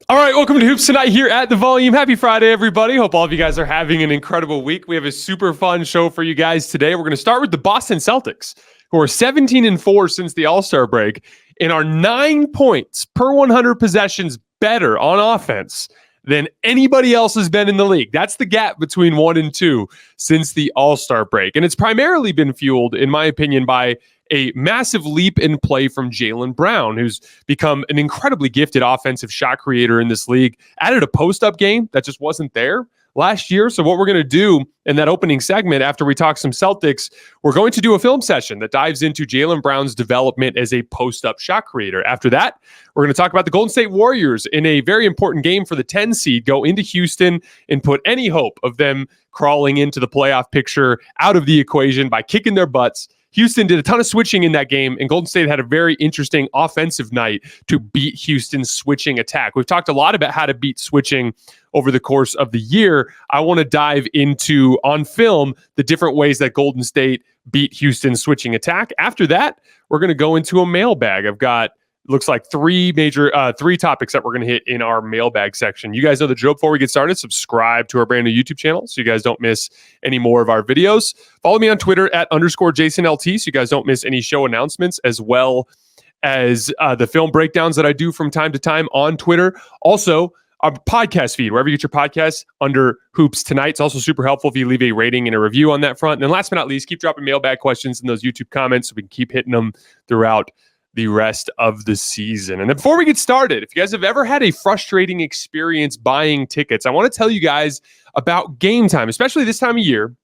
All right, welcome to Hoops Tonight here at The Volume. Happy Friday, everybody. Hope all of you guys are having an incredible week. We have a super fun show for you guys today. We're going to start with the Boston Celtics, who are 17-4 since the All-Star break and are 9 points per 100 possessions better on offense than anybody else has been in the league. That's the gap between 1 and 2 since the All-Star break. And it's primarily been fueled, in my opinion, by a massive leap in play from Jaylen Brown, who's become an incredibly gifted offensive shot creator in this league. Added a post-up game that just wasn't there last year. So what we're going to do in that opening segment after we talk some Celtics, we're going to do a film session that dives into Jaylen Brown's development as a post-up shot creator. After that, we're going to talk about the Golden State Warriors in a very important game for the 10 seed, go into Houston and put any hope of them crawling into the playoff picture out of the equation by kicking their butts. Houston did a ton of switching in that game, and Golden State had a very interesting offensive night to beat Houston's switching attack. We've talked a lot about how to beat switching over the course of the year. I want to dive into, on film, the different ways that Golden State beat Houston's switching attack. After that, we're going to go into a mailbag. I've got looks like three topics that we're going to hit in our mailbag section. You guys know the drill. Before we get started, subscribe to our brand new YouTube channel so you guys don't miss any more of our videos. Follow me on Twitter at @_JasonLT so you guys don't miss any show announcements, as well as the film breakdowns that I do from time to time on Twitter. Also, our podcast feed, wherever you get your podcasts, under Hoops Tonight. It's also super helpful if you leave a rating and a review on that front. And then last but not least, keep dropping mailbag questions in those YouTube comments so we can keep hitting them throughout the rest of the season. And then before we get started, if you guys have ever had a frustrating experience buying tickets, I want to tell you guys about Game Time, especially this time of year.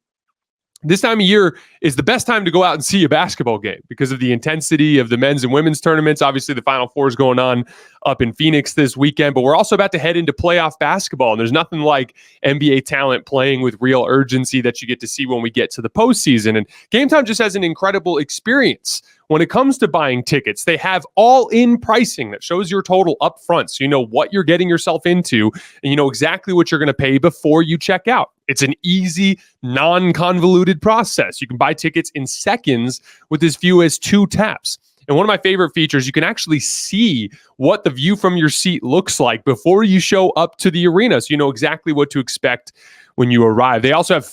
This time of year is the best time to go out and see a basketball game because of the intensity of the men's and women's tournaments. Obviously, the Final Four is going on up in Phoenix this weekend, but we're also about to head into playoff basketball, and there's nothing like NBA talent playing with real urgency that you get to see when we get to the postseason. And Game Time just has an incredible experience when it comes to buying tickets. They have all-in pricing that shows your total up front, so you know what you're getting yourself into, and you know exactly what you're going to pay before you check out. It's an easy, non-convoluted process. You can buy tickets in seconds with as few as 2 taps. And one of my favorite features, you can actually see what the view from your seat looks like before you show up to the arena, so you know exactly what to expect when you arrive. They also have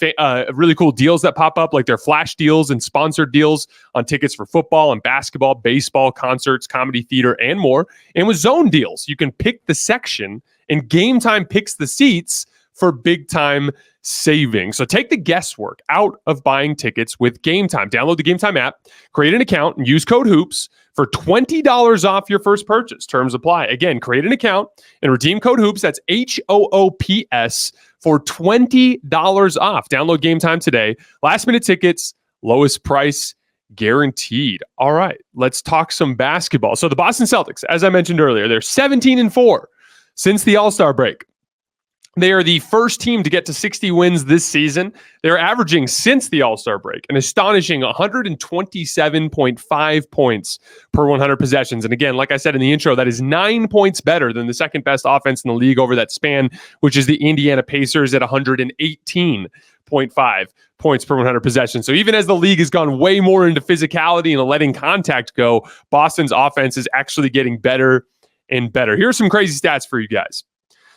really cool deals that pop up, like their flash deals and sponsored deals on tickets for football and basketball, baseball, concerts, comedy, theater, and more. And with zone deals, you can pick the section, and Game Time picks the seats for big time savings. So take the guesswork out of buying tickets with Game Time. Download the Game Time app, create an account, and use code HOOPS for $20 off your first purchase. Terms apply. Again, create an account and redeem code HOOPS. That's HOOPS for $20 off. Download Game Time today. Last minute tickets, lowest price guaranteed. All right, let's talk some basketball. So the Boston Celtics, as I mentioned earlier, they're 17-4 since the All-Star break. They are the first team to get to 60 wins this season. They're averaging, since the All-Star break, an astonishing 127.5 points per 100 possessions. And again, like I said in the intro, that is 9 points better than the second best offense in the league over that span, which is the Indiana Pacers at 118.5 points per 100 possessions. So even as the league has gone way more into physicality and letting contact go, Boston's offense is actually getting better and better. Here are some crazy stats for you guys.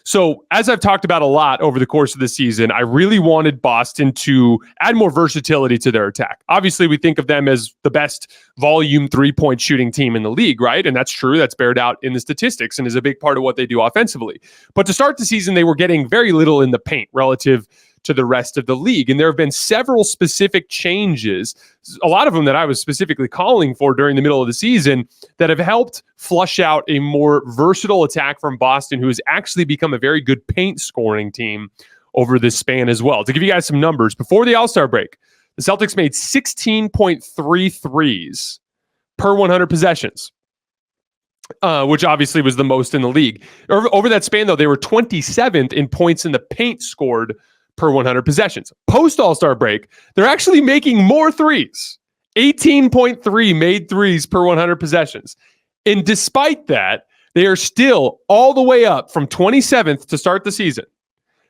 So as I've talked about a lot over the course of the season, I really wanted Boston to add more versatility to their attack. Obviously, we think of them as the best volume three-point shooting team in the league, right? And that's true. That's bared out in the statistics and is a big part of what they do offensively. But to start the season, they were getting very little in the paint relative to the rest of the league. And there have been several specific changes, a lot of them that I was specifically calling for during the middle of the season, that have helped flush out a more versatile attack from Boston, who has actually become a very good paint scoring team over this span as well. To give you guys some numbers, before the All-Star break, the Celtics made 16.3 threes per 100 possessions, which obviously was the most in the league. Over that span, though, they were 27th in points in the paint scored per 100 possessions. Post All-Star break, they're actually making more threes. 18.3 made threes per 100 possessions. And despite that, they are still all the way up from 27th to start the season.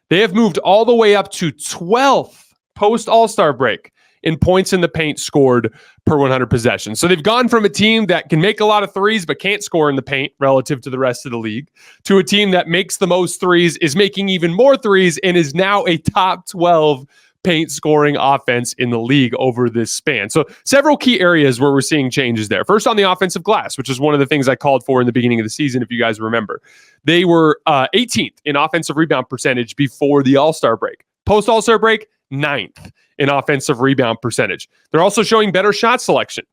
They have moved all the way up to 12th post All-Star break in points in the paint scored per 100 possessions. So they've gone from a team that can make a lot of threes but can't score in the paint relative to the rest of the league to a team that makes the most threes, is making even more threes, and is now a top 12 paint scoring offense in the league over this span. So several key areas where we're seeing changes there. First, on the offensive glass, which is one of the things I called for in the beginning of the season, if you guys remember. They were 18th in offensive rebound percentage before the All-Star break. Post All-Star break, 9th in offensive rebound percentage. They're also showing better shot selection.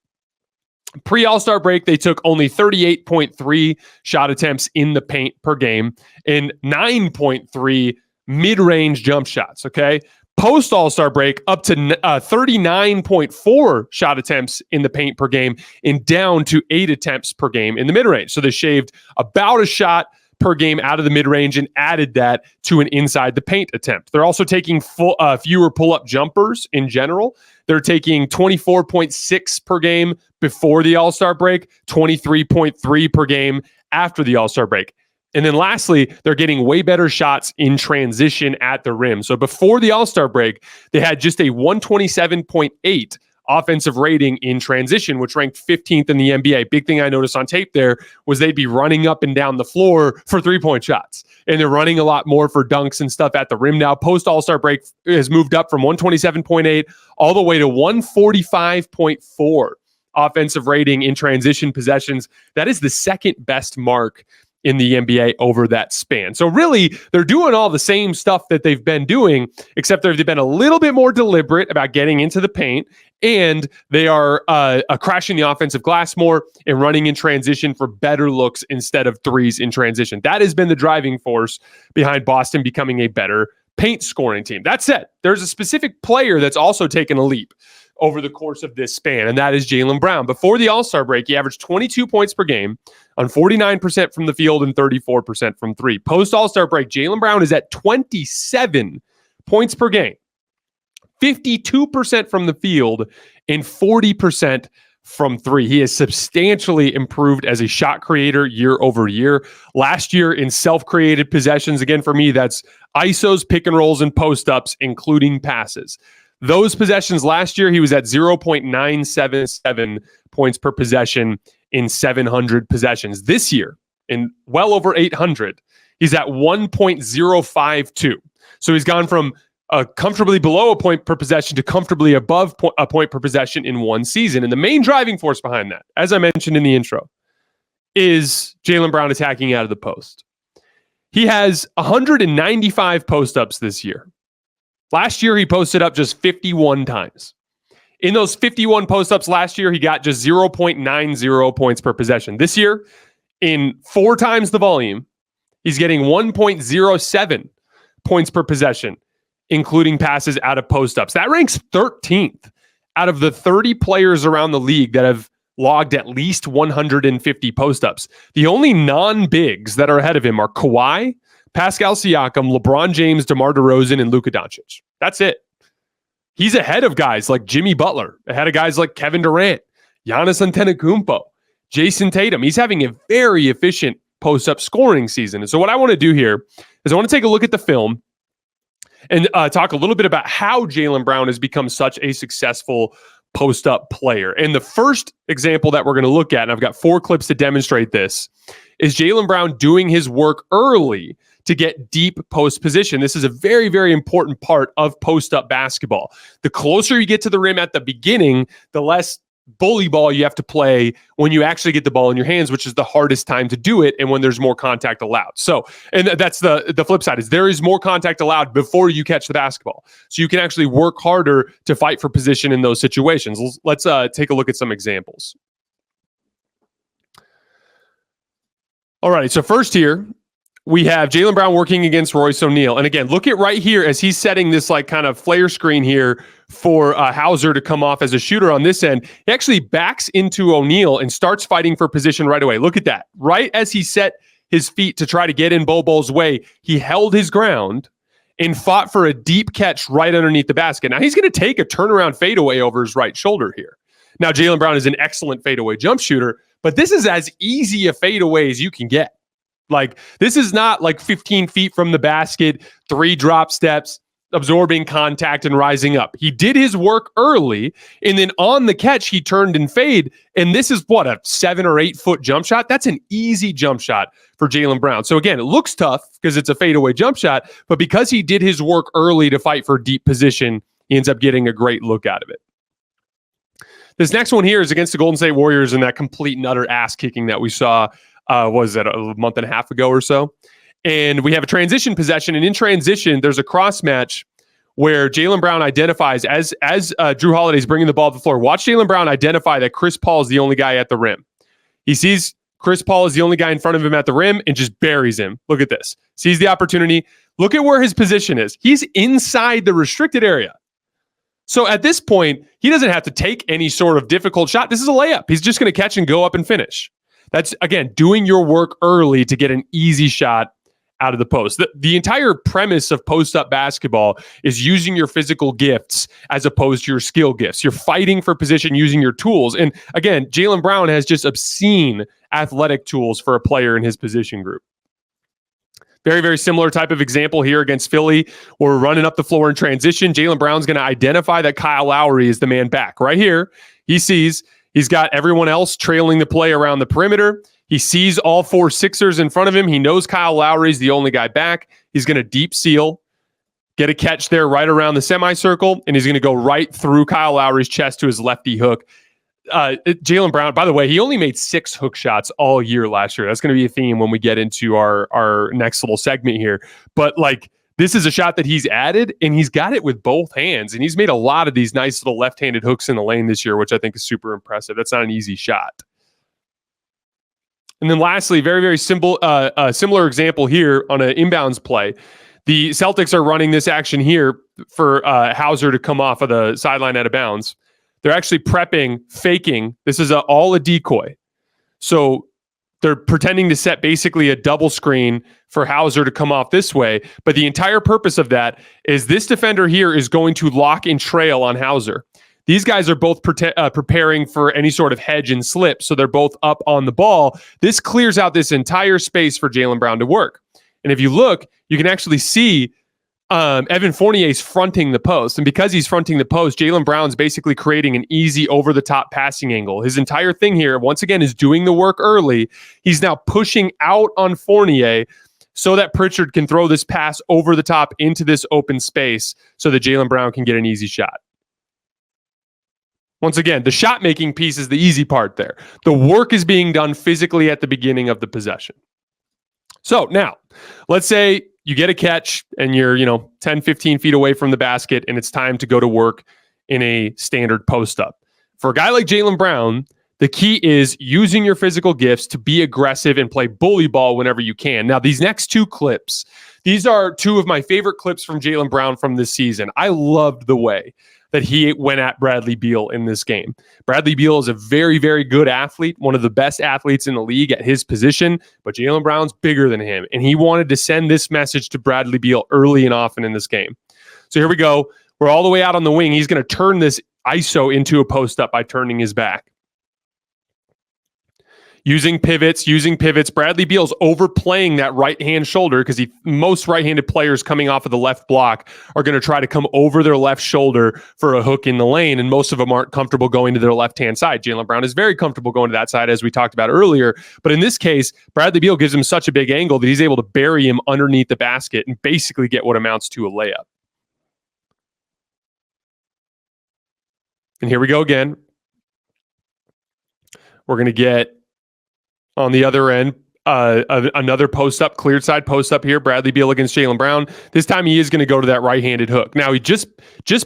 Pre-All-Star break, they took only 38.3 shot attempts in the paint per game and 9.3 mid-range jump shots, okay? Post All-Star break, up to 39.4 shot attempts in the paint per game and down to 8 attempts per game in the mid-range. So they shaved about a shot per game out of the mid-range and added that to an inside the paint attempt. They're also taking fewer pull-up jumpers in general. They're taking 24.6 per game before the All-Star break, 23.3 per game after the All-Star break. And then lastly, they're getting way better shots in transition at the rim. So before the All-Star break, they had just a 127.8 offensive rating in transition, which ranked 15th in the NBA. Big thing I noticed on tape there was they'd be running up and down the floor for three-point shots. And they're running a lot more for dunks and stuff at the rim now. Post All-Star break has moved up from 127.8 all the way to 145.4 offensive rating in transition possessions. That is the second best mark in the NBA over that span. So really, they're doing all the same stuff that they've been doing, except they've been a little bit more deliberate about getting into the paint, and they are crashing the offensive glass more and running in transition for better looks instead of threes in transition. That has been the driving force behind Boston becoming a better paint scoring team. That said, there's a specific player that's also taken a leap over the course of this span, and that is Jaylen Brown. Before the All-Star break, he averaged 22 points per game on 49% from the field and 34% from three. Post All-Star break, Jaylen Brown is at 27 points per game, 52% from the field and 40% from three. He has substantially improved as a shot creator year over year. Last year in self-created possessions, again, for me, that's ISOs, pick and rolls, and post-ups, including passes. Those possessions last year, he was at 0.977 points per possession in 700 possessions. This year, in well over 800, he's at 1.052. So he's gone from comfortably below a point per possession to comfortably above a point per possession in one season. And the main driving force behind that, as I mentioned in the intro, is Jaylen Brown attacking out of the post. He has 195 post-ups this year. Last year, he posted up just 51 times. In those 51 post-ups last year, he got just 0.90 points per possession. This year, in 4 times the volume, he's getting 1.07 points per possession, including passes out of post-ups. That ranks 13th out of the 30 players around the league that have logged at least 150 post-ups. The only non-bigs that are ahead of him are Kawhi, Pascal Siakam, LeBron James, DeMar DeRozan, and Luka Doncic. That's it. He's ahead of guys like Jimmy Butler, ahead of guys like Kevin Durant, Giannis Antetokounmpo, Jason Tatum. He's having a very efficient post-up scoring season. And so what I want to do here is I want to take a look at the film and talk a little bit about how Jaylen Brown has become such a successful post-up player. And the first example that we're going to look at, and I've got 4 clips to demonstrate this, is Jaylen Brown doing his work early to get deep post position. This is a very, very important part of post-up basketball. The closer you get to the rim at the beginning, the less bully ball you have to play when you actually get the ball in your hands, which is the hardest time to do it, and when there's more contact allowed. So, and that's the flip side, is there is more contact allowed before you catch the basketball. So you can actually work harder to fight for position in those situations. Let's take a look at some examples. All right, so first here, we have Jaylen Brown working against Royce O'Neal. And again, look at right here as he's setting this like kind of flare screen here for Hauser to come off as a shooter on this end. He actually backs into O'Neal and starts fighting for position right away. Look at that. Right as he set his feet to try to get in Bobo's way, he held his ground and fought for a deep catch right underneath the basket. Now he's going to take a turnaround fadeaway over his right shoulder here. Now Jaylen Brown is an excellent fadeaway jump shooter, but this is as easy a fadeaway as you can get. Like, this is not like 15 feet from the basket, 3 drop steps. absorbing contact and rising up. He did his work early, and then on the catch, he turned and fade. And this is what, a 7 or 8 foot jump shot? That's an easy jump shot for Jaylen Brown. So again, it looks tough because it's a fadeaway jump shot, but because he did his work early to fight for deep position, he ends up getting a great look out of it. This next one here is against the Golden State Warriors and that complete and utter ass kicking that we saw, was that a month and a half ago or so? And we have a transition possession, and in transition, there's a cross match where Jaylen Brown identifies as Jrue Holiday's bringing the ball to the floor. Watch Jaylen Brown identify that Chris Paul is the only guy at the rim. He sees Chris Paul is the only guy in front of him at the rim and just buries him. Look at this. Sees the opportunity. Look at where his position is. He's inside the restricted area. So at this point, he doesn't have to take any sort of difficult shot. This is a layup. He's just going to catch and go up and finish. That's, again, doing your work early to get an easy shot out of the post. The entire premise of post-up basketball is using your physical gifts as opposed to your skill gifts. You're fighting for position using your tools. And again, Jaylen Brown has just obscene athletic tools for a player in his position group. Very, very similar type of example here against Philly. We're running up the floor in transition. Jaylen Brown's going to identify that Kyle Lowry is the man back. Right here, he sees he's got everyone else trailing the play around the perimeter. He sees all 4 Sixers in front of him. He knows Kyle Lowry's the only guy back. He's going to deep seal, get a catch there right around the semicircle, and he's going to go right through Kyle Lowry's chest to his lefty hook. Jaylen Brown, by the way, he only made 6 hook shots all year last year. That's going to be a theme when we get into our next little segment here. But like, this is a shot that he's added, and he's got it with both hands. And he's made a lot of these nice little left-handed hooks in the lane this year, which I think is super impressive. That's not an easy shot. And then lastly, very, very simple, similar example here on an inbounds play. The Celtics are running this action here for Hauser to come off of the sideline out of bounds. They're actually prepping, faking. This is all a decoy. So they're pretending to set basically a double screen for Hauser to come off this way. But the entire purpose of that is this defender here is going to lock and trail on Hauser. These guys are both preparing for any sort of hedge and slip, so they're both up on the ball. This clears out this entire space for Jaylen Brown to work. And if you look, you can actually see Evan Fournier's fronting the post. And because he's fronting the post, Jaylen Brown's basically creating an easy over-the-top passing angle. His entire thing here, once again, is doing the work early. He's now pushing out on Fournier so that Pritchard can throw this pass over the top into this open space so that Jaylen Brown can get an easy shot. Once again, the shot-making piece is the easy part there. The work is being done physically at the beginning of the possession. So now, let's say you get a catch and you're, 10, 15 feet away from the basket and it's time to go to work in a standard post-up. For a guy like Jaylen Brown, the key is using your physical gifts to be aggressive and play bully ball whenever you can. Now, these next 2 clips, these are 2 of my favorite clips from Jaylen Brown from this season. I loved the way that he went at Bradley Beal in this game. Bradley Beal is a very, very good athlete, one of the best athletes in the league at his position, but Jaylen Brown's bigger than him, and he wanted to send this message to Bradley Beal early and often in this game. So here we go. We're all the way out on the wing. He's going to turn this ISO into a post-up by turning his back. Using pivots. Bradley Beal's overplaying that right-hand shoulder because most right-handed players coming off of the left block are going to try to come over their left shoulder for a hook in the lane, and most of them aren't comfortable going to their left-hand side. Jaylen Brown is very comfortable going to that side, as we talked about earlier. But in this case, Bradley Beal gives him such a big angle that he's able to bury him underneath the basket and basically get what amounts to a layup. And here we go again. We're going to get on the other end, another post-up, cleared side post-up here. Bradley Beal against Jaylen Brown. This time he is going to go to that right-handed hook. Now, he just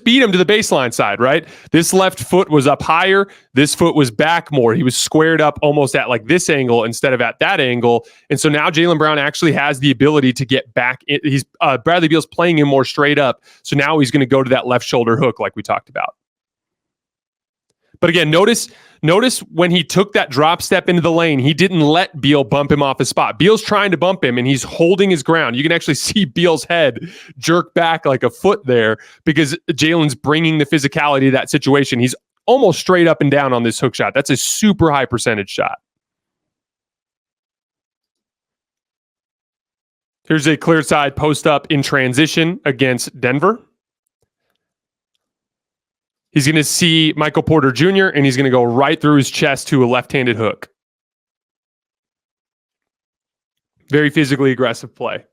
beat him to the baseline side, right? This left foot was up higher. This foot was back more. He was squared up almost at like this angle instead of at that angle. And so now Jaylen Brown actually has the ability to get back. Bradley Beal's playing him more straight up. So now he's going to go to that left shoulder hook like we talked about. But again, notice when he took that drop step into the lane, he didn't let Beal bump him off his spot. Beal's trying to bump him, and he's holding his ground. You can actually see Beal's head jerk back like a foot there because Jaylen's bringing the physicality of that situation. He's almost straight up and down on this hook shot. That's a super high percentage shot. Here's a clear side post up in transition against Denver. He's going to see Michael Porter Jr., and he's going to go right through his chest to a left-handed hook. Very physically aggressive play.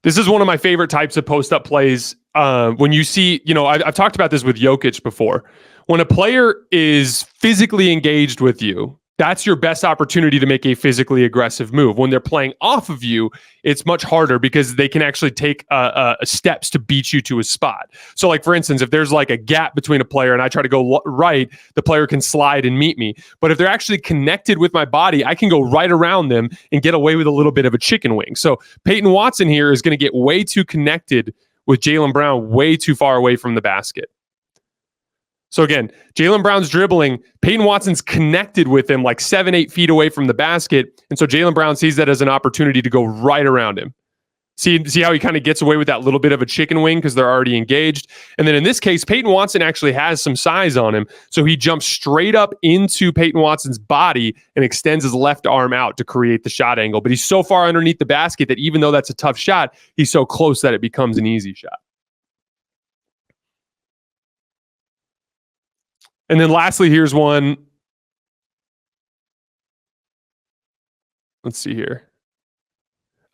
This is one of my favorite types of post-up plays. When you see, I've talked about this with Jokic before. When a player is physically engaged with you, that's your best opportunity to make a physically aggressive move. When they're playing off of you, it's much harder because they can actually take steps to beat you to a spot. So like, for instance, if there's like a gap between a player and I try to go right, the player can slide and meet me. But if they're actually connected with my body, I can go right around them and get away with a little bit of a chicken wing. So Peyton Watson here is going to get way too connected with Jaylen Brown, way too far away from the basket. So again, Jaylen Brown's dribbling. Peyton Watson's connected with him like 7-8 feet away from the basket. And so Jaylen Brown sees that as an opportunity to go right around him. See how he kind of gets away with that little bit of a chicken wing because they're already engaged. And then in this case, Peyton Watson actually has some size on him. So he jumps straight up into Peyton Watson's body and extends his left arm out to create the shot angle. But he's so far underneath the basket that even though that's a tough shot, he's so close that it becomes an easy shot. And then lastly, here's one. Let's see here.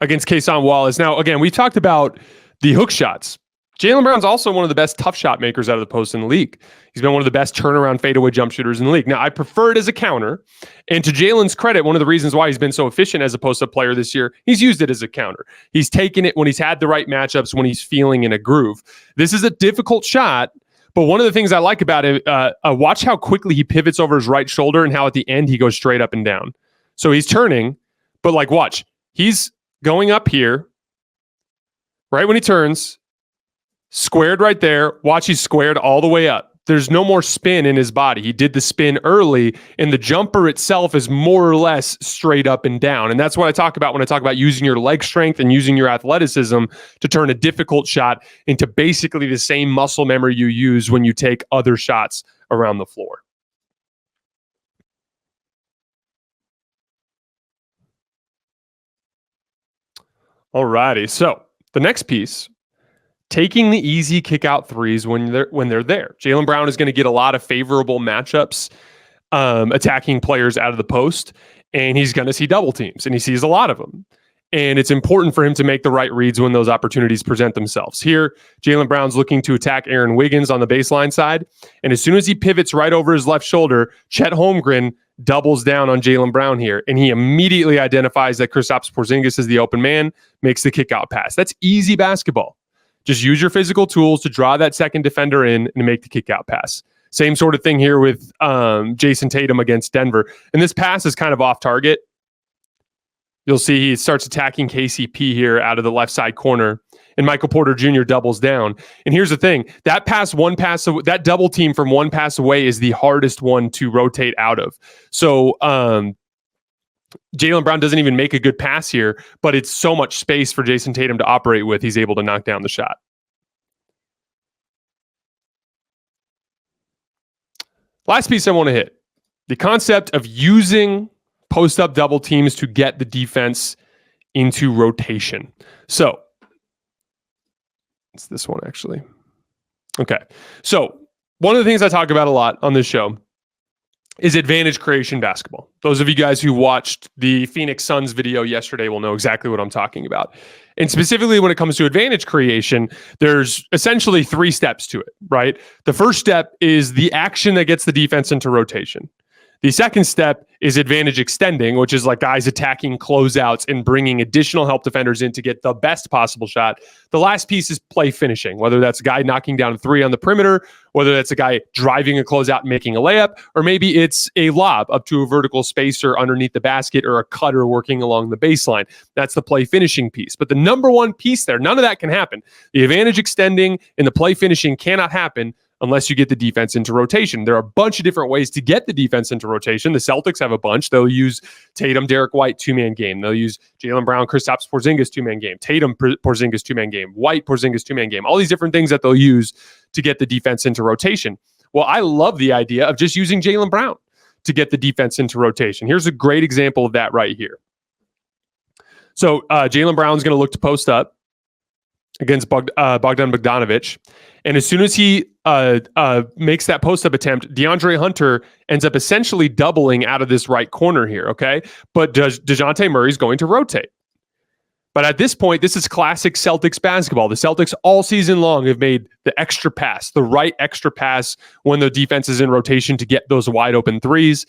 Against Kason Wallace. Now, again, we talked about the hook shots. Jaylen Brown's also one of the best tough shot makers out of the post in the league. He's been one of the best turnaround fadeaway jump shooters in the league. Now, I prefer it as a counter. And to Jaylen's credit, one of the reasons why he's been so efficient as a post-up player this year, he's used it as a counter. He's taken it when he's had the right matchups, when he's feeling in a groove. This is a difficult shot. But one of the things I like about it, watch how quickly he pivots over his right shoulder and how at the end he goes straight up and down. So he's turning, but like watch, he's going up here, right when he turns, squared right there. Watch, he's squared all the way up. There's no more spin in his body. He did the spin early, and the jumper itself is more or less straight up and down. And that's what I talk about when I talk about using your leg strength and using your athleticism to turn a difficult shot into basically the same muscle memory you use when you take other shots around the floor. All righty. So the next piece, taking the easy kick out threes when they're there. Jaylen Brown is going to get a lot of favorable matchups attacking players out of the post, and he's going to see double teams, and he sees a lot of them. And it's important for him to make the right reads when those opportunities present themselves. Here, Jaylen Brown's looking to attack Aaron Wiggins on the baseline side, and as soon as he pivots right over his left shoulder, Chet Holmgren doubles down on Jaylen Brown here, and he immediately identifies that Kristaps Porzingis is the open man, makes the kick out pass. That's easy basketball. Just use your physical tools to draw that second defender in and make the kick out pass. Same sort of thing here with Jason Tatum against Denver. And this pass is kind of off target. You'll see he starts attacking KCP here out of the left side corner, and Michael Porter Jr. doubles down. And here's the thing, that that double team from one pass away is the hardest one to rotate out of. So Jaylen Brown doesn't even make a good pass here, but it's so much space for Jason Tatum to operate with. He's able to knock down the shot. Last piece I want to hit, the concept of using post-up double teams to get the defense into rotation. So it's this one, actually. Okay. So one of the things I talk about a lot on this show is advantage creation basketball. Those of you guys who watched the Phoenix Suns video yesterday will know exactly what I'm talking about. And specifically when it comes to advantage creation, there's essentially 3 steps to it, right? The first step is the action that gets the defense into rotation. The second step is advantage extending, which is like guys attacking closeouts and bringing additional help defenders in to get the best possible shot. The last piece is play finishing, whether that's a guy knocking down a 3 on the perimeter, whether that's a guy driving a closeout and making a layup, or maybe it's a lob up to a vertical spacer underneath the basket or a cutter working along the baseline. That's the play finishing piece. But the number one piece there, none of that can happen. The advantage extending and the play finishing cannot happen unless you get the defense into rotation. There are a bunch of different ways to get the defense into rotation. The Celtics have a bunch. They'll use Tatum, Derek White, 2-man game. They'll use Jaylen Brown, Kristaps Porzingis, 2-man game. Tatum, Porzingis, 2-man game. White, Porzingis, 2-man game. All these different things that they'll use to get the defense into rotation. Well, I love the idea of just using Jaylen Brown to get the defense into rotation. Here's a great example of that right here. So Jaylen Brown's going to look to post up. against Bogdan Bogdanovic. And as soon as he makes that post-up attempt, DeAndre Hunter ends up essentially doubling out of this right corner here, okay? But DeJounte Murray's going to rotate. But at this point, this is classic Celtics basketball. The Celtics all season long have made the extra pass, the right extra pass when the defense is in rotation to get those wide open threes.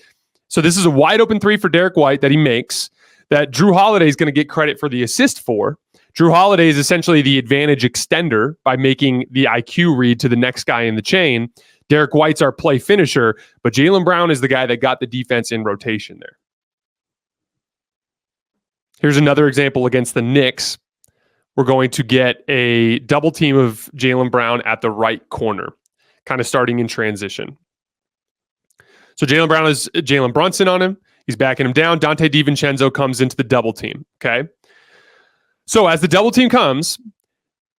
So this is a wide open three for Derek White that he makes, that Drew Holiday is going to get credit for the assist for. Drew Holiday is essentially the advantage extender by making the IQ read to the next guy in the chain. Derek White's our play finisher, but Jaylen Brown is the guy that got the defense in rotation there. Here's another example against the Knicks. We're going to get a double team of Jaylen Brown at the right corner, kind of starting in transition. So Jaylen Brown has Jalen Brunson on him. He's backing him down. Dante DiVincenzo comes into the double team, okay? So as the double team comes,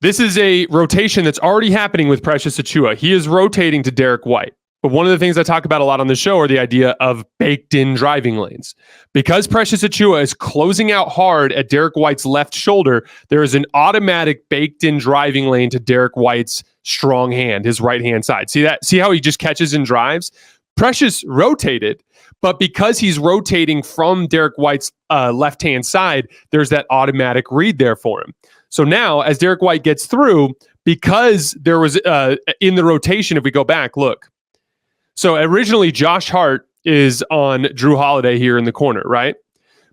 this is a rotation that's already happening with Precious Achiuwa. He is rotating to Derek White. But one of the things I talk about a lot on the show are the idea of baked-in driving lanes. Because Precious Achiuwa is closing out hard at Derek White's left shoulder, there is an automatic baked-in driving lane to Derek White's strong hand, his right-hand side. See that? See how he just catches and drives? Precious rotated, but because he's rotating from Derek White's left-hand side, there's that automatic read there for him. So now, as Derek White gets through, because there was in the rotation, if we go back, look. So originally, Josh Hart is on Drew Holiday here in the corner, right?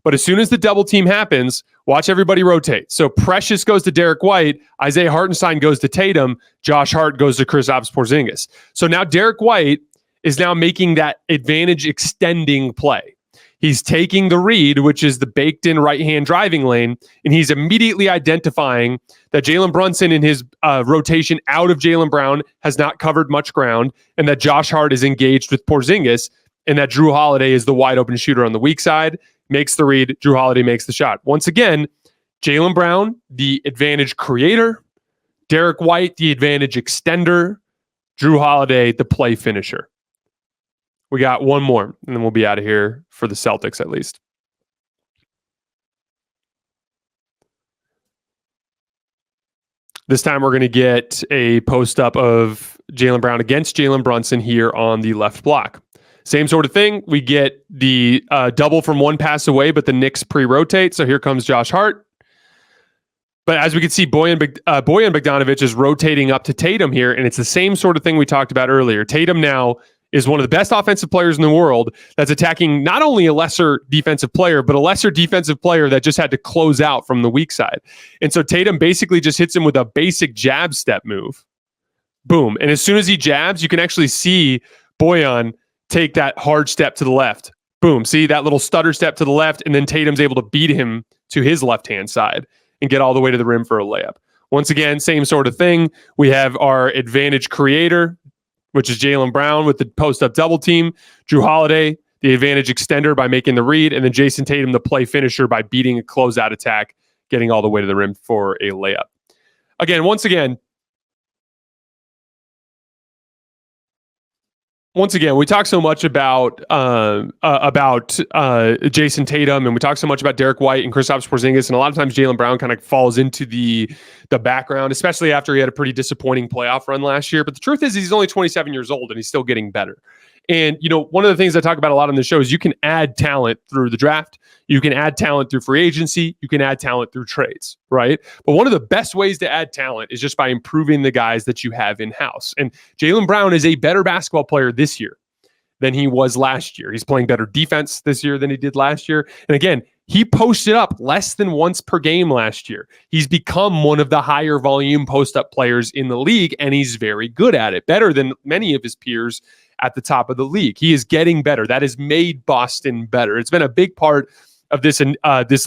But as soon as the double team happens, watch everybody rotate. So Precious goes to Derek White, Isaiah Hartenstein goes to Tatum, Josh Hart goes to Kristaps Porzingis. So now Derek White is now making that advantage extending play. He's taking the read, which is the baked-in right-hand driving lane, and he's immediately identifying that Jalen Brunson in his rotation out of Jaylen Brown has not covered much ground, and that Josh Hart is engaged with Porzingis, and that Drew Holiday is the wide-open shooter on the weak side, makes the read, Drew Holiday makes the shot. Once again, Jaylen Brown, the advantage creator, Derek White, the advantage extender, Drew Holiday, the play finisher. We got one more, and then we'll be out of here for the Celtics at least. This time we're going to get a post-up of Jaylen Brown against Jalen Brunson here on the left block. Same sort of thing. We get the double from one pass away, but the Knicks pre-rotate. So here comes Josh Hart. But as we can see, Bojan Bogdanovic is rotating up to Tatum here, and it's the same sort of thing we talked about earlier. Tatum now is one of the best offensive players in the world that's attacking not only a lesser defensive player, but a lesser defensive player that just had to close out from the weak side. And so Tatum basically just hits him with a basic jab step move. Boom. And as soon as he jabs, you can actually see Bojan take that hard step to the left. Boom. See that little stutter step to the left, and then Tatum's able to beat him to his left-hand side and get all the way to the rim for a layup. Once again, same sort of thing. We have our advantage creator, which is Jaylen Brown with the post-up double team, Drew Holiday, the advantage extender by making the read, and then Jason Tatum, the play finisher by beating a closeout attack, getting all the way to the rim for a layup. Again, once again, we talk so much about Jason Tatum, and we talk so much about Derek White and Kristaps Porzingis, and a lot of times Jaylen Brown kind of falls into the background, especially after he had a pretty disappointing playoff run last year. But the truth is, he's only 27 years old, and he's still getting better. And, you know, one of the things I talk about a lot on the show is you can add talent through the draft. You can add talent through free agency. You can add talent through trades, right? But one of the best ways to add talent is just by improving the guys that you have in-house. And Jaylen Brown is a better basketball player this year than he was last year. He's playing better defense this year than he did last year. And again, he posted up less than once per game last year. He's become one of the higher volume post-up players in the league, and he's very good at it, better than many of his peers at the top of the league. He is getting better. That has made Boston better. It's been a big part of this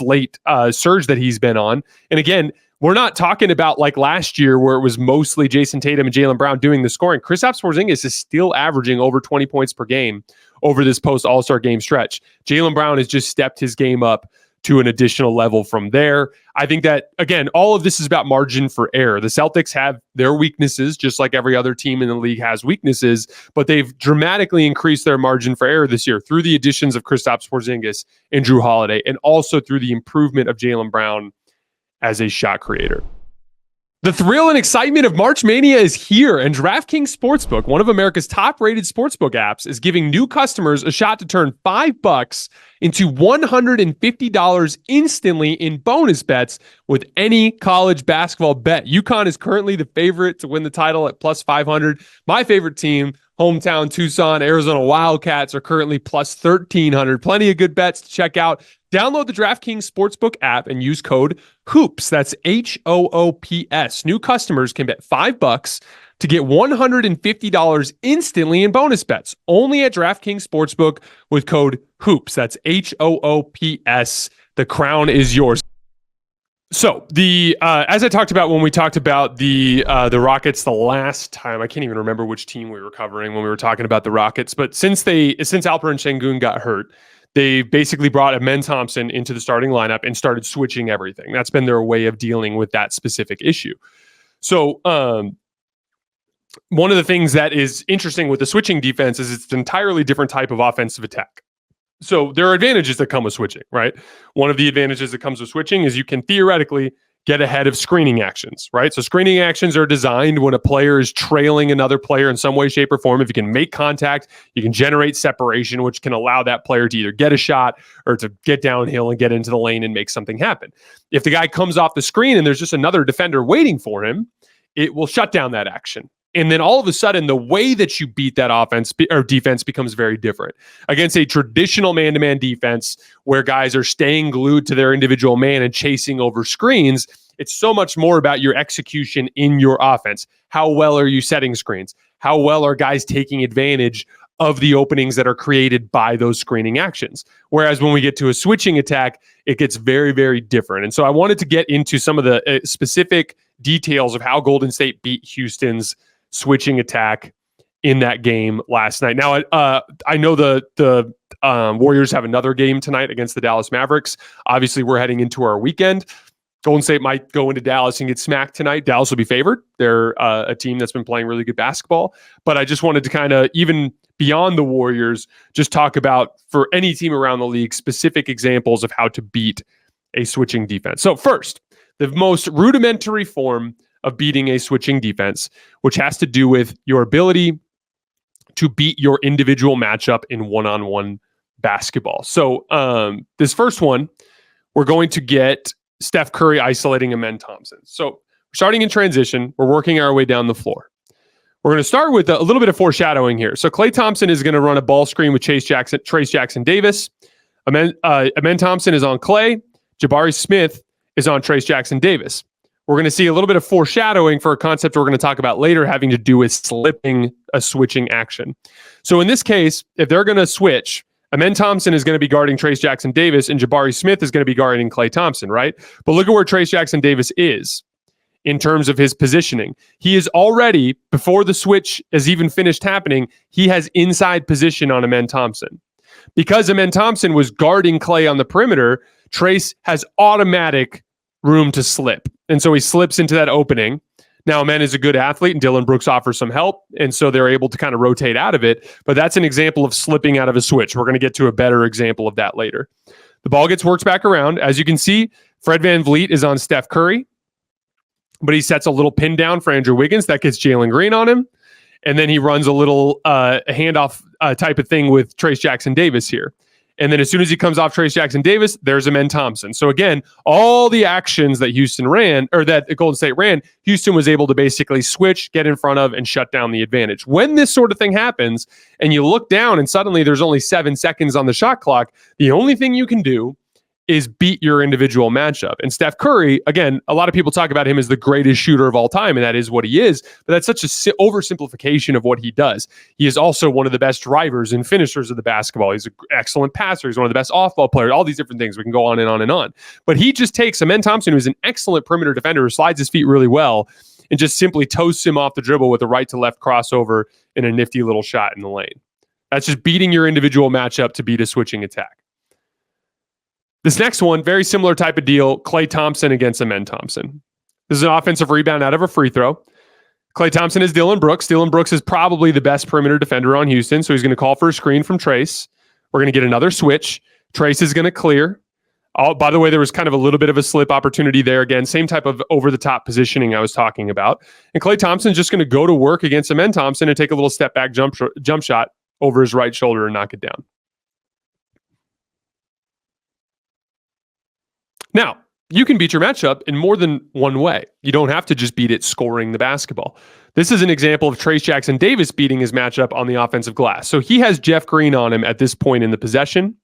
late surge that he's been on. And again, we're not talking about like last year where it was mostly Jason Tatum and Jaylen Brown doing the scoring. Kristaps Porzingis is still averaging over 20 points per game over this post-All-Star game stretch. Jaylen Brown has just stepped his game up to an additional level from there. I think that, again, all of this is about margin for error. The Celtics have their weaknesses, just like every other team in the league has weaknesses, but they've dramatically increased their margin for error this year through the additions of Kristaps Porzingis and Drew Holiday, and also through the improvement of Jaylen Brown as a shot creator. The thrill and excitement of March Mania is here, and DraftKings Sportsbook, one of America's top-rated sportsbook apps, is giving new customers a shot to turn $5 into $150 instantly in bonus bets with any college basketball bet. UConn is currently the favorite to win the title at plus 500. My favorite team, hometown Tucson, Arizona Wildcats, are currently plus 1,300. Plenty of good bets to check out. Download the DraftKings Sportsbook app and use code HOOPS. That's HOOPS. New customers can bet $5 to get $150 instantly in bonus bets. Only at DraftKings Sportsbook with code HOOPS. That's HOOPS. The crown is yours. So as I talked about when we talked about the Rockets the last time, I can't even remember which team we were covering when we were talking about the Rockets. But since Alperen Şengün got hurt, they basically brought Amen Thompson into the starting lineup and started switching everything. That's been their way of dealing with that specific issue. So one of the things that is interesting with the switching defense is it's an entirely different type of offensive attack. So there are advantages that come with switching, right? One of the advantages that comes with switching is you can theoretically get ahead of screening actions, right? So screening actions are designed when a player is trailing another player in some way, shape, or form. If you can make contact, you can generate separation, which can allow that player to either get a shot or to get downhill and get into the lane and make something happen. If the guy comes off the screen and there's just another defender waiting for him, it will shut down that action. And then all of a sudden, the way that you beat that offense or defense becomes very different. Against a traditional man-to-man defense where guys are staying glued to their individual man and chasing over screens, it's so much more about your execution in your offense. How well are you setting screens? How well are guys taking advantage of the openings that are created by those screening actions? Whereas when we get to a switching attack, it gets very, very different. And so I wanted to get into some of the specific details of how Golden State beat Houston's switching attack in that game last night. Now, I know the Warriors have another game tonight against the Dallas Mavericks. Obviously, we're heading into our weekend. Golden State might go into Dallas and get smacked tonight. Dallas will be favored. They're a team that's been playing really good basketball. But I just wanted to kind of, even beyond the Warriors, just talk about, for any team around the league, specific examples of how to beat a switching defense. So first, the most rudimentary form of beating a switching defense, which has to do with your ability to beat your individual matchup in one-on-one basketball. So this first one, we're going to get Steph Curry isolating Amen Thompson. So we're starting in transition. We're working our way down the floor. We're going to start with a little bit of foreshadowing here. So Klay Thompson is going to run a ball screen with Trace Jackson Davis. Amen Thompson is on Klay. Jabari Smith is on Trace Jackson Davis. We're going to see a little bit of foreshadowing for a concept we're going to talk about later having to do with slipping a switching action. So in this case, if they're going to switch, Amen Thompson is going to be guarding Trace Jackson Davis and Jabari Smith is going to be guarding Klay Thompson, right? But look at where Trace Jackson Davis is in terms of his positioning. He is already, before the switch has even finished happening, he has inside position on Amen Thompson. Because Amen Thompson was guarding Klay on the perimeter, Trace has automatic room to slip. And so he slips into that opening. Now, Amen is a good athlete, and Dylan Brooks offers some help, and so they're able to kind of rotate out of it. But that's an example of slipping out of a switch. We're going to get to a better example of that later. The ball gets worked back around. As you can see, Fred VanVleet is on Steph Curry, but he sets a little pin down for Andrew Wiggins. That gets Jalen Green on him. And then he runs a little handoff type of thing with Trace Jackson Davis here. And then as soon as he comes off Trace Jackson Davis, there's Amen Thompson. So again, all the actions that Houston ran, or that Golden State ran, Houston was able to basically switch, get in front of, and shut down the advantage. When this sort of thing happens, and you look down and suddenly there's only 7 seconds on the shot clock, the only thing you can do is beat your individual matchup. And Steph Curry, again, a lot of people talk about him as the greatest shooter of all time, and that is what he is, but that's such a oversimplification of what he does. He is also one of the best drivers and finishers of the basketball. He's an excellent passer. He's one of the best off-ball players, all these different things. We can go on and on and on. But he just takes Amen Thompson, who's an excellent perimeter defender, who slides his feet really well, and just simply toasts him off the dribble with a right-to-left crossover and a nifty little shot in the lane. That's just beating your individual matchup to beat a switching attack. This next one, very similar type of deal, Klay Thompson against Amen Thompson. This is an offensive rebound out of a free throw. Klay Thompson is Dylan Brooks. Dylan Brooks is probably the best perimeter defender on Houston, so he's going to call for a screen from Trace. We're going to get another switch. Trace is going to clear. By the way, there was kind of a little bit of a slip opportunity there again. Same type of over-the-top positioning I was talking about. And Klay Thompson's just going to go to work against Amen Thompson and take a little step-back jump shot over his right shoulder and knock it down. Now, you can beat your matchup in more than one way. You don't have to just beat it scoring the basketball. This is an example of Trayce Jackson-Davis beating his matchup on the offensive glass. So he has Jeff Green on him at this point in the possession.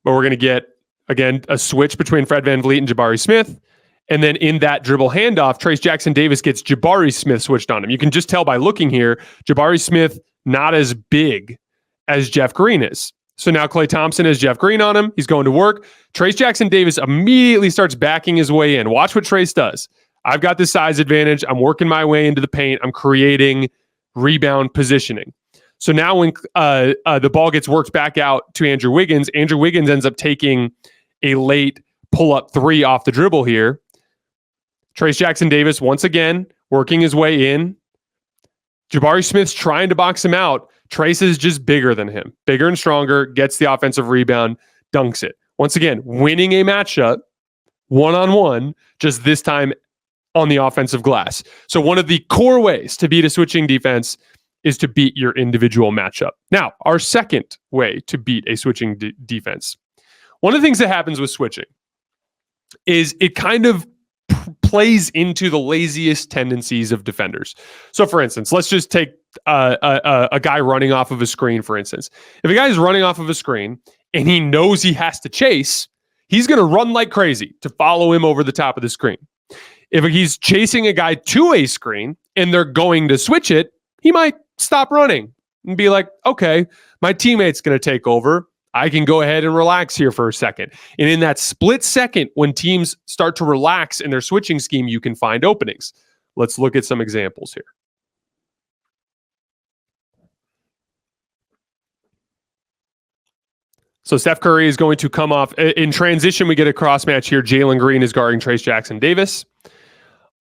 But we're going to get, again, a switch between Fred VanVleet and Jabari Smith. And then in that dribble handoff, Trayce Jackson-Davis gets Jabari Smith switched on him. You can just tell by looking here, Jabari Smith not as big as Jeff Green is. So now Klay Thompson has Jeff Green on him. He's going to work. Trayce Jackson-Davis immediately starts backing his way in. Watch what Trayce does. I've got this size advantage. I'm working my way into the paint. I'm creating rebound positioning. So now when the ball gets worked back out to Andrew Wiggins ends up taking a late pull-up three off the dribble here. Trayce Jackson-Davis, once again, working his way in. Jabari Smith's trying to box him out. Trayce is just bigger than him. Bigger and stronger, gets the offensive rebound, dunks it. Once again, winning a matchup, one-on-one, just this time on the offensive glass. So one of the core ways to beat a switching defense is to beat your individual matchup. Now, our second way to beat a switching defense. One of the things that happens with switching is it kind of plays into the laziest tendencies of defenders. So for instance, let's just take a guy running off of a screen, for instance. If a guy is running off of a screen and he knows he has to chase, he's going to run like crazy to follow him over the top of the screen. If he's chasing a guy to a screen and they're going to switch it, he might stop running and be like, okay, my teammate's going to take over. I can go ahead and relax here for a second. And in that split second, when teams start to relax in their switching scheme, you can find openings. Let's look at some examples here. So Steph Curry is going to come off. In transition, we get a cross match here. Jaylen Green is guarding Trayce Jackson-Davis.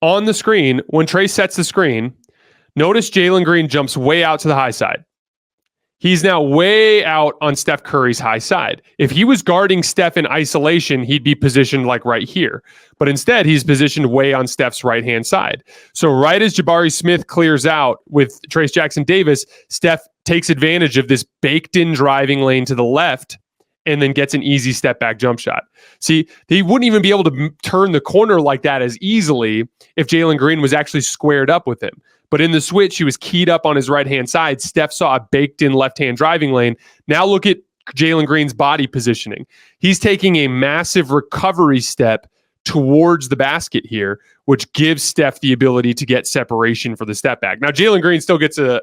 On the screen, when Trayce sets the screen, notice Jaylen Green jumps way out to the high side. He's now way out on Steph Curry's high side. If he was guarding Steph in isolation, he'd be positioned like right here. But instead, he's positioned way on Steph's right-hand side. So right as Jabari Smith clears out with Trayce Jackson-Davis, Steph takes advantage of this baked-in driving lane to the left and then gets an easy step-back jump shot. See, he wouldn't even be able to turn the corner like that as easily if Jaylen Green was actually squared up with him. But in the switch, he was keyed up on his right-hand side. Steph saw a baked-in left-hand driving lane. Now look at Jaylen Green's body positioning. He's taking a massive recovery step towards the basket here, which gives Steph the ability to get separation for the step back. Now, Jaylen Green still gets a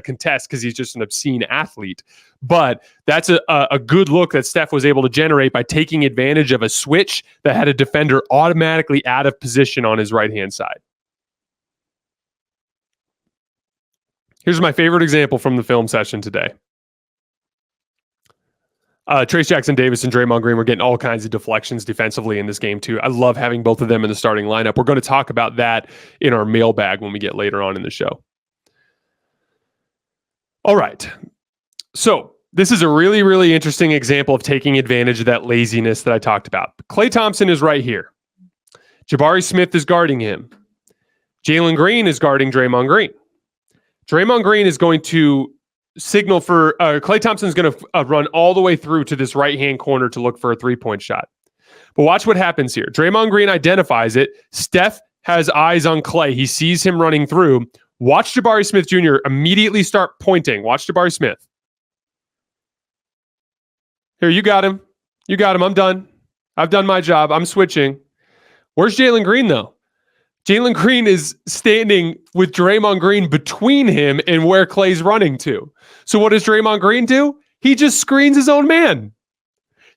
contest because he's just an obscene athlete. But that's a good look that Steph was able to generate by taking advantage of a switch that had a defender automatically out of position on his right-hand side. Here's my favorite example from the film session today. Trayce Jackson-Davis and Draymond Green were getting all kinds of deflections defensively in this game too. I love having both of them in the starting lineup. We're going to talk about that in our mailbag when we get later on in the show. All right. So this is a really, really interesting example of taking advantage of that laziness that I talked about. Klay Thompson is right here. Jabari Smith is guarding him. Jaylen Green is guarding Draymond Green. Draymond Green is going to signal for Klay Thompson is going to run all the way through to this right-hand corner to look for a three-point shot. But watch what happens here. Draymond Green identifies it. Steph has eyes on Klay. He sees him running through. Watch Jabari Smith Jr. immediately start pointing. Watch Jabari Smith. Here, you got him. You got him. I'm done. I've done my job. I'm switching. Where's Jaylen Green, though? Jaylen Green is standing with Draymond Green between him and where Klay's running to. So what does Draymond Green do? He just screens his own man.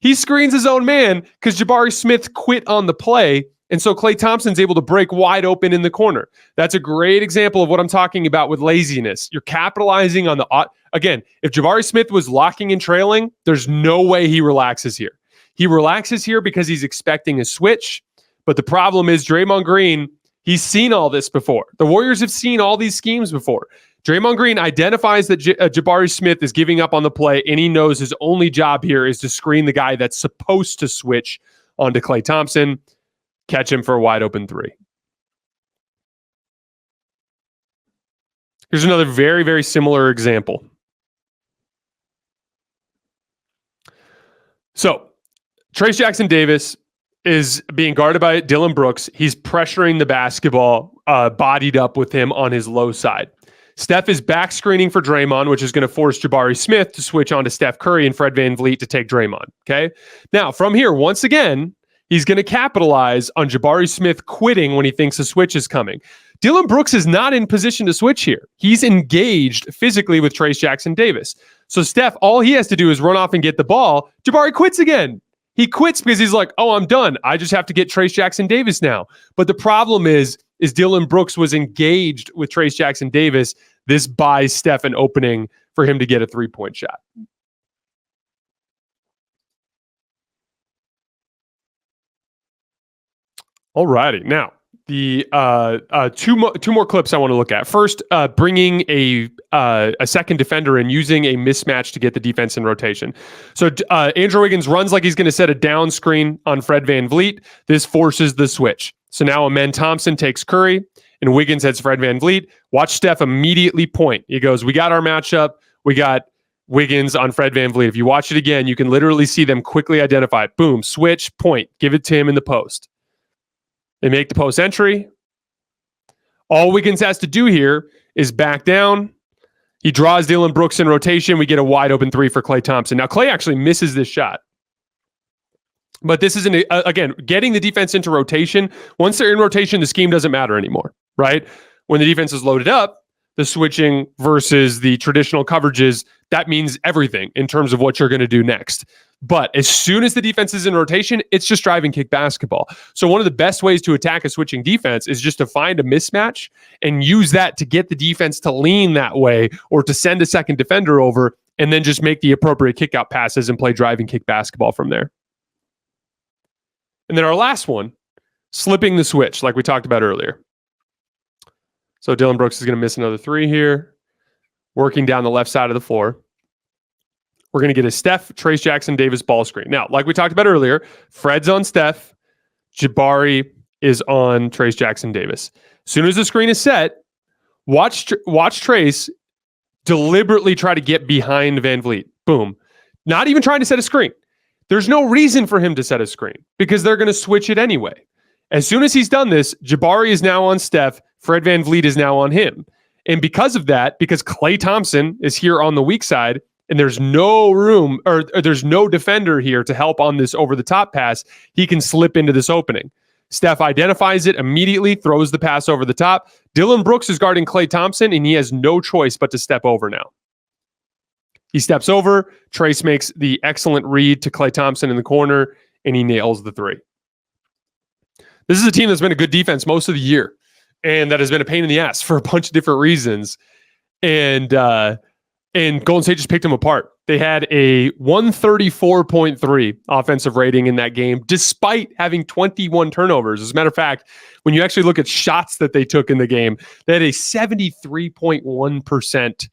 He screens his own man because Jabari Smith quit on the play, and so Klay Thompson's able to break wide open in the corner. That's a great example of what I'm talking about with laziness. You're capitalizing on the... Again, if Jabari Smith was locking and trailing, there's no way he relaxes here. He relaxes here because he's expecting a switch, but the problem is Draymond Green... He's seen all this before. The Warriors have seen all these schemes before. Draymond Green identifies that Jabari Smith is giving up on the play, and he knows his only job here is to screen the guy that's supposed to switch onto Klay Thompson, catch him for a wide open three. Here's another very, very similar example. So, Trayce Jackson-Davis is being guarded by Dillon Brooks. He's pressuring the basketball, bodied up with him on his low side. Steph is back screening for Draymond, which is going to force Jabari Smith to switch on to Steph Curry and Fred VanVleet to take Draymond. Okay. Now, from here, once again, he's going to capitalize on Jabari Smith quitting when he thinks a switch is coming. Dillon Brooks is not in position to switch here. He's engaged physically with Trayce Jackson-Davis. So Steph, all he has to do is run off and get the ball. Jabari quits again. He quits because he's like, oh, I'm done. I just have to get Trayce Jackson-Davis now. But the problem is Dillon Brooks was engaged with Trayce Jackson-Davis. This buys Steph an opening for him to get a three-point shot. All righty. Now, the two more clips I want to look at. First, bringing a second defender and using a mismatch to get the defense in rotation. So Andrew Wiggins runs like he's going to set a down screen on Fred VanVleet. This forces the switch. So now Amen Thompson takes Curry, and Wiggins heads Fred VanVleet. Watch Steph immediately point. He goes, we got our matchup. We got Wiggins on Fred VanVleet. If you watch it again, you can literally see them quickly identify it. Boom, switch, point. Give it to him in the post. They make the post entry. All Wiggins has to do here is back down. He draws Dillon Brooks in rotation. We get a wide open three for Klay Thompson. Now, Klay actually misses this shot. But this is, again, getting the defense into rotation. Once they're in rotation, the scheme doesn't matter anymore, right? When the defense is loaded up, the switching versus the traditional coverages, that means everything in terms of what you're going to do next. But as soon as the defense is in rotation, it's just drive and kick basketball. So one of the best ways to attack a switching defense is just to find a mismatch and use that to get the defense to lean that way or to send a second defender over and then just make the appropriate kick out passes and play drive and kick basketball from there. And then our last one, slipping the switch like we talked about earlier. So Dillon Brooks is going to miss another three here, working down the left side of the floor. We're going to get a Steph, Trayce Jackson-Davis ball screen. Now, like we talked about earlier, Fred's on Steph. Jabari is on Trayce Jackson-Davis. As soon as the screen is set, watch Trayce deliberately try to get behind VanVleet. Boom. Not even trying to set a screen. There's no reason for him to set a screen because they're going to switch it anyway. As soon as he's done this, Jabari is now on Steph. Fred VanVleet is now on him. And because of that, because Klay Thompson is here on the weak side, and there's no room or there's no defender here to help on this over-the-top pass, he can slip into this opening. Steph identifies it immediately, throws the pass over the top. Dillon Brooks is guarding Klay Thompson, and he has no choice but to step over now. He steps over. Trayce makes the excellent read to Klay Thompson in the corner, and he nails the three. This is a team that's been a good defense most of the year, and that has been a pain in the ass for a bunch of different reasons. And Golden State just picked them apart. They had a 134.3 offensive rating in that game, despite having 21 turnovers. As a matter of fact, when you actually look at shots that they took in the game, they had a 73.1%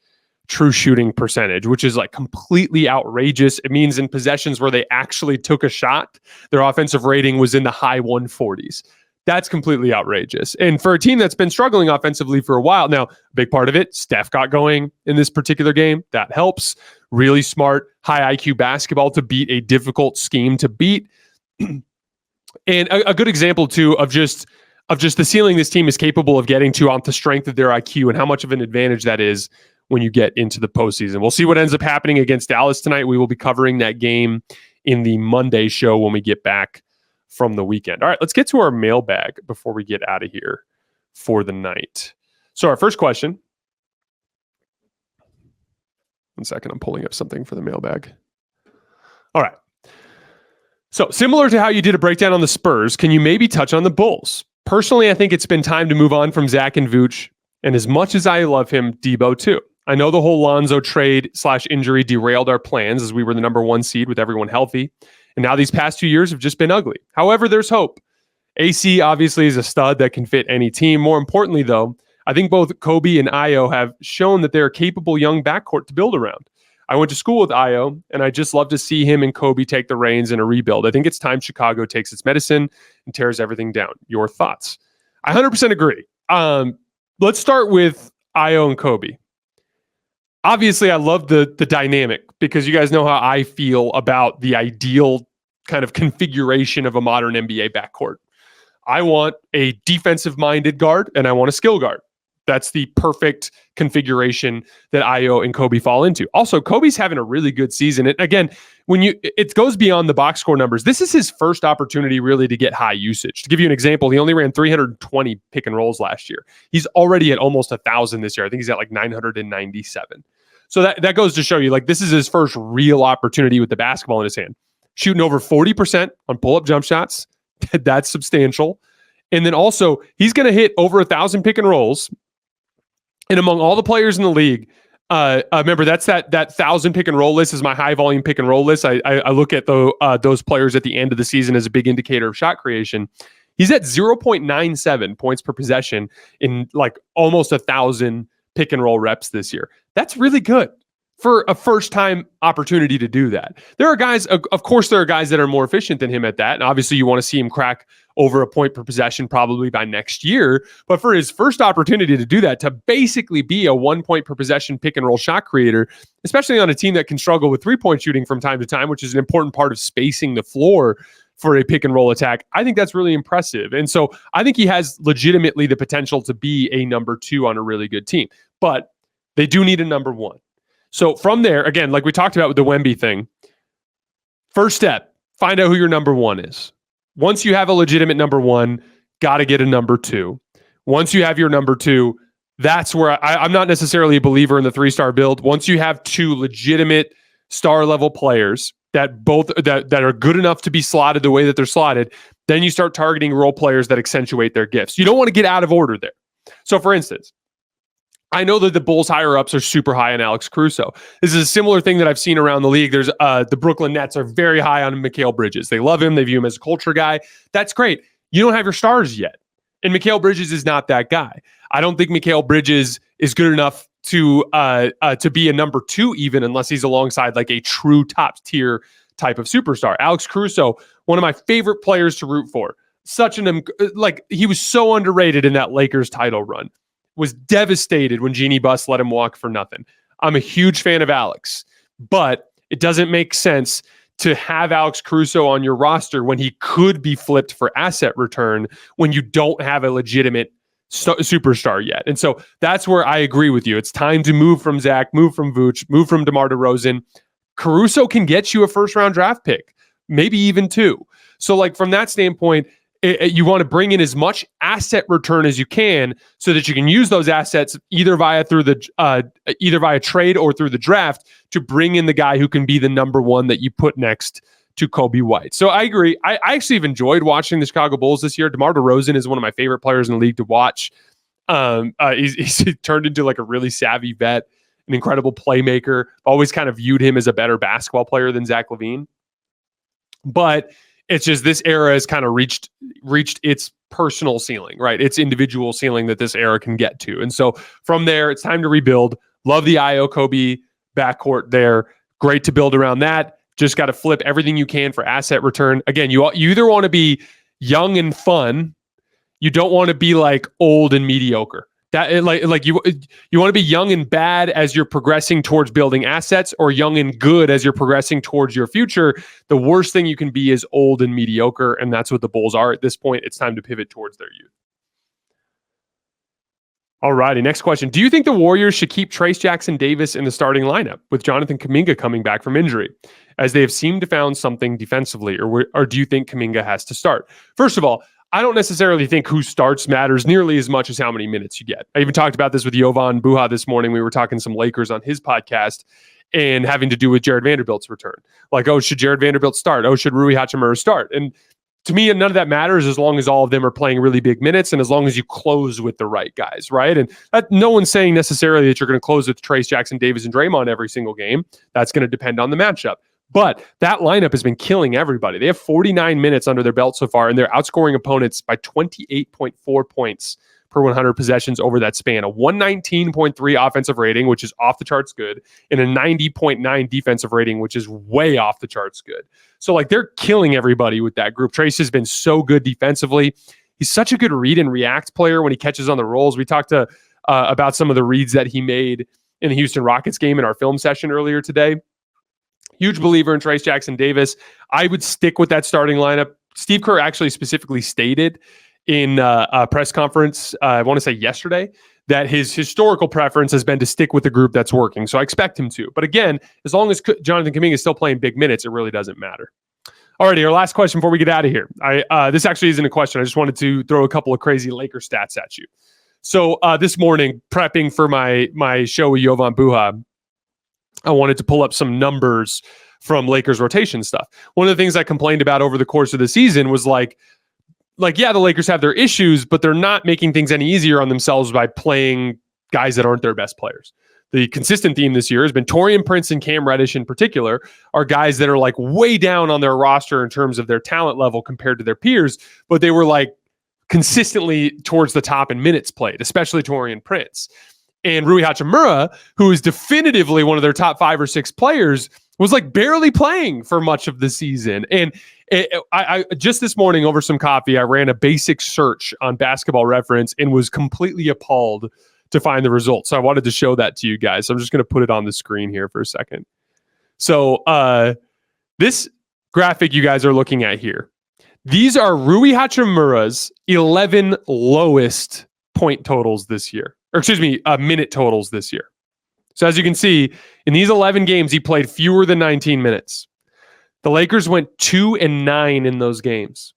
true shooting percentage, which is like completely outrageous. It means in possessions where they actually took a shot, their offensive rating was in the high 140s. That's completely outrageous. And for a team that's been struggling offensively for a while now, a big part of it, Steph got going in this particular game. That helps. Really smart, high IQ basketball to beat a difficult scheme to beat. And a good example, too, of just the ceiling this team is capable of getting to on the strength of their IQ and how much of an advantage that is when you get into the postseason. We'll see what ends up happening against Dallas tonight. We will be covering that game in the Monday show when we get back from the weekend. All right, let's get to our mailbag before we get out of here for the night. So our first question. 1 second, I'm pulling up something for the mailbag. All right. So similar to how you did a breakdown on the Spurs, can you maybe touch on the Bulls? Personally, I think it's been time to move on from Zach and Vooch, and as much as I love him, Debo too. I know the whole Lonzo trade/injury derailed our plans as we were the number one seed with everyone healthy. And now these past 2 years have just been ugly. However, there's hope. AC obviously is a stud that can fit any team. More importantly, though, I think both Kobe and Io have shown that they're a capable young backcourt to build around. I went to school with Io, and I just love to see him and Kobe take the reins in a rebuild. I think it's time Chicago takes its medicine and tears everything down. Your thoughts? I 100% agree. Let's start with Io and Kobe. Obviously, I love the dynamic because you guys know how I feel about the ideal kind of configuration of a modern NBA backcourt. I want a defensive-minded guard, and I want a skill guard. That's the perfect configuration that Io and Kobe fall into. Also, Kobe's having a really good season. And again, it goes beyond the box score numbers. This is his first opportunity really to get high usage. To give you an example, he only ran 320 pick and rolls last year. He's already at almost 1,000 this year. I think he's at like 997. So that goes to show you, like, this is his first real opportunity with the basketball in his hand. Shooting over 40% on pull-up jump shots. That's substantial. And then also, he's going to hit over 1,000 pick and rolls. And among all the players in the league, remember, that's that 1,000 pick and roll list is my high volume pick and roll list. I look at those players at the end of the season as a big indicator of shot creation. He's at 0.97 points per possession in like almost 1,000 pick and roll reps this year. That's really good for a first-time opportunity to do that. There are guys, of course, there are guys that are more efficient than him at that. And obviously, you want to see him crack over a point per possession probably by next year. But for his first opportunity to do that, to basically be a 1 point per possession pick and roll shot creator, especially on a team that can struggle with 3-point shooting from time to time, which is an important part of spacing the floor for a pick and roll attack, I think that's really impressive. And so I think he has legitimately the potential to be a number 2 on a really good team. But they do need a number 1. So from there, again, like we talked about with the Wemby thing, first step, find out who your number 1 is. Once you have a legitimate number 1, got to get a number 2. Once you have your number 2, that's where I'm not necessarily a believer in the 3-star build. Once you have 2 legitimate star level players that are good enough to be slotted the way that they're slotted, then you start targeting role players that accentuate their gifts. You don't want to get out of order there. So for instance, I know that the Bulls higher ups are super high on Alex Caruso. This is a similar thing that I've seen around the league. There's the Brooklyn Nets are very high on Mikal Bridges. They love him. They view him as a culture guy. That's great. You don't have your stars yet. And Mikal Bridges is not that guy. I don't think Mikal Bridges is good enough to be a number 2 even, unless he's alongside like a true top tier type of superstar. Alex Caruso, one of my favorite players to root for. He was so underrated in that Lakers title run. Was devastated when Jeannie Buss let him walk for nothing. I'm a huge fan of Alex, but it doesn't make sense to have Alex Caruso on your roster when he could be flipped for asset return when you don't have a legitimate superstar yet. And so that's where I agree with you. It's time to move from Zach, move from Vooch, move from DeMar DeRozan. Caruso can get you a first-round draft pick, maybe even 2. So like from that standpoint, you want to bring in as much asset return as you can so that you can use those assets either via trade or through the draft to bring in the guy who can be the number 1 that you put next to Kobe White. So I agree. I actually have enjoyed watching the Chicago Bulls this year. DeMar DeRozan is one of my favorite players in the league to watch. He's turned into like a really savvy vet, an incredible playmaker. Always kind of viewed him as a better basketball player than Zach LaVine. But it's just this era has kind of reached its personal ceiling, right? Its individual ceiling that this era can get to. And so from there, it's time to rebuild. Love the Io Kobe backcourt there. Great to build around that. Just got to flip everything you can for asset return. Again, you either want to be young and fun. You don't want to be like old and mediocre. That like you want to be young and bad as you're progressing towards building assets, or young and good as you're progressing towards your future. The worst thing you can be is old and mediocre, and that's what the Bulls are at this point. It's time to pivot towards their youth. All righty, next question. Do you think the Warriors should keep Trayce Jackson-Davis in the starting lineup with Jonathan Kuminga coming back from injury, as they have seemed to found something defensively, or do you think Kuminga has to start? First of all, I don't necessarily think who starts matters nearly as much as how many minutes you get. I even talked about this with Jovan Buha this morning. We were talking some Lakers on his podcast and having to do with Jared Vanderbilt's return. Like, oh, should Jared Vanderbilt start? Oh, should Rui Hachimura start? And to me, none of that matters as long as all of them are playing really big minutes and as long as you close with the right guys, right? And no one's saying necessarily that you're going to close with Trayce Jackson-Davis and Draymond every single game. That's going to depend on the matchup. But that lineup has been killing everybody. They have 49 minutes under their belt so far, and they're outscoring opponents by 28.4 points per 100 possessions over that span, a 119.3 offensive rating, which is off the charts good, and a 90.9 defensive rating, which is way off the charts good. So like they're killing everybody with that group. Trace has been so good defensively. He's such a good read and react player when he catches on the rolls. We talked about some of the reads that he made in the Houston Rockets game in our film session earlier today. Huge believer in Trayce Jackson-Davis. I would stick with that starting lineup. Steve Kerr actually specifically stated in a press conference, I want to say yesterday, that his historical preference has been to stick with the group that's working. So I expect him to. But again, as long as Jonathan Kuminga is still playing big minutes, it really doesn't matter. Alrighty, our last question before we get out of here. This actually isn't a question. I just wanted to throw a couple of crazy Laker stats at you. So this morning, prepping for my show with Jovan Buha, I wanted to pull up some numbers from Lakers rotation stuff. One of the things I complained about over the course of the season was like, yeah, the Lakers have their issues, but they're not making things any easier on themselves by playing guys that aren't their best players. The consistent theme this year has been Taurean Prince and Cam Reddish in particular are guys that are like way down on their roster in terms of their talent level compared to their peers, but they were like consistently towards the top in minutes played, especially Taurean Prince. And Rui Hachimura, who is definitively one of their top 5 or 6 players, was like barely playing for much of the season. And I just this morning over some coffee, I ran a basic search on Basketball Reference and was completely appalled to find the results. So I wanted to show that to you guys. So I'm just going to put it on the screen here for a second. So this graphic you guys are looking at here, these are Rui Hachimura's 11 lowest point totals this year. Or excuse me, minute totals this year. So as you can see, in these 11 games, he played fewer than 19 minutes. The Lakers went 2-9 in those games.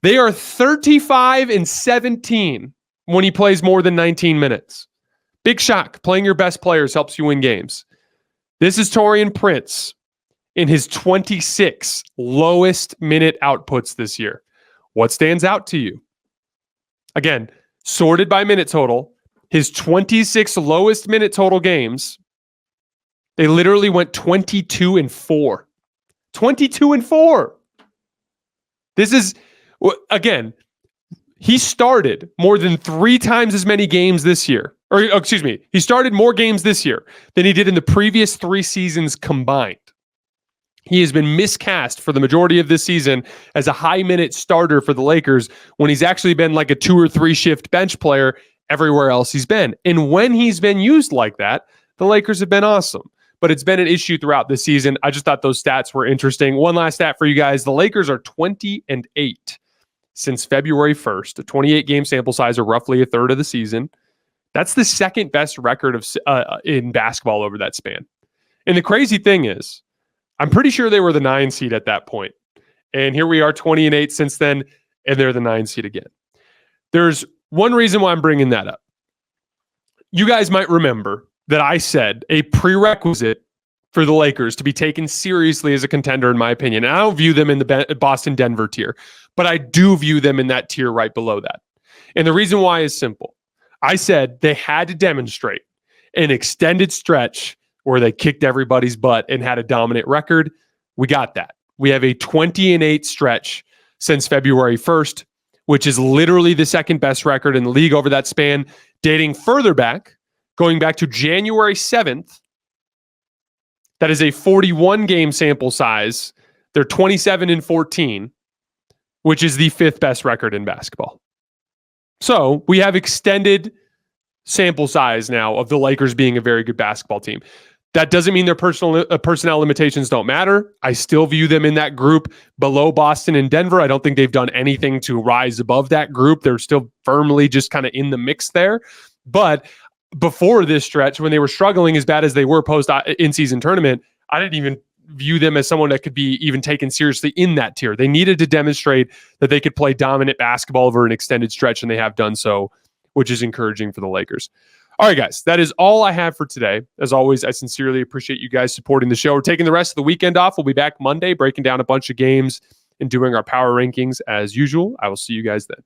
They are 35-17 when he plays more than 19 minutes. Big shock. Playing your best players helps you win games. This is Taurean Prince in his 26 lowest minute outputs this year. What stands out to you? Again, sorted by minute total, his 26 lowest minute total games, they literally went 22-4. 22-4. This is, again, he started more than 3 times as many games this year. Or, excuse me, he started more games this year than he did in the previous 3 seasons combined. He has been miscast for the majority of this season as a high-minute starter for the Lakers when he's actually been like a 2 or 3 shift bench player everywhere else he's been. And when he's been used like that, the Lakers have been awesome. But it's been an issue throughout the season. I just thought those stats were interesting. One last stat for you guys. The Lakers are 20-8 since February 1st, a 28-game sample size, or roughly a third of the season. That's the second best record of in basketball over that span. And the crazy thing is, I'm pretty sure they were the 9 seed at that point. And here we are 20-8 since then, and they're the 9 seed again. There's one reason why I'm bringing that up. You guys might remember that I said a prerequisite for the Lakers to be taken seriously as a contender, in my opinion. And I don't view them in the Boston-Denver tier, but I do view them in that tier right below that. And the reason why is simple. I said they had to demonstrate an extended stretch where they kicked everybody's butt and had a dominant record. We got that. We have a 20-8 stretch since February 1st, which is literally the second best record in the league over that span, dating further back, going back to January 7th. That is a 41-game sample size. They're 27-14, which is the 5th best record in basketball. So we have extended sample size now of the Lakers being a very good basketball team. That doesn't mean their personnel limitations don't matter. I still view them in that group below Boston and Denver. I don't think they've done anything to rise above that group. They're still firmly just kind of in the mix there. But before this stretch, when they were struggling as bad as they were post in-season tournament, I didn't even view them as someone that could be even taken seriously in that tier. They needed to demonstrate that they could play dominant basketball over an extended stretch, and they have done so, which is encouraging for the Lakers. All right, guys, that is all I have for today. As always, I sincerely appreciate you guys supporting the show. We're taking the rest of the weekend off. We'll be back Monday, breaking down a bunch of games and doing our power rankings as usual. I will see you guys then.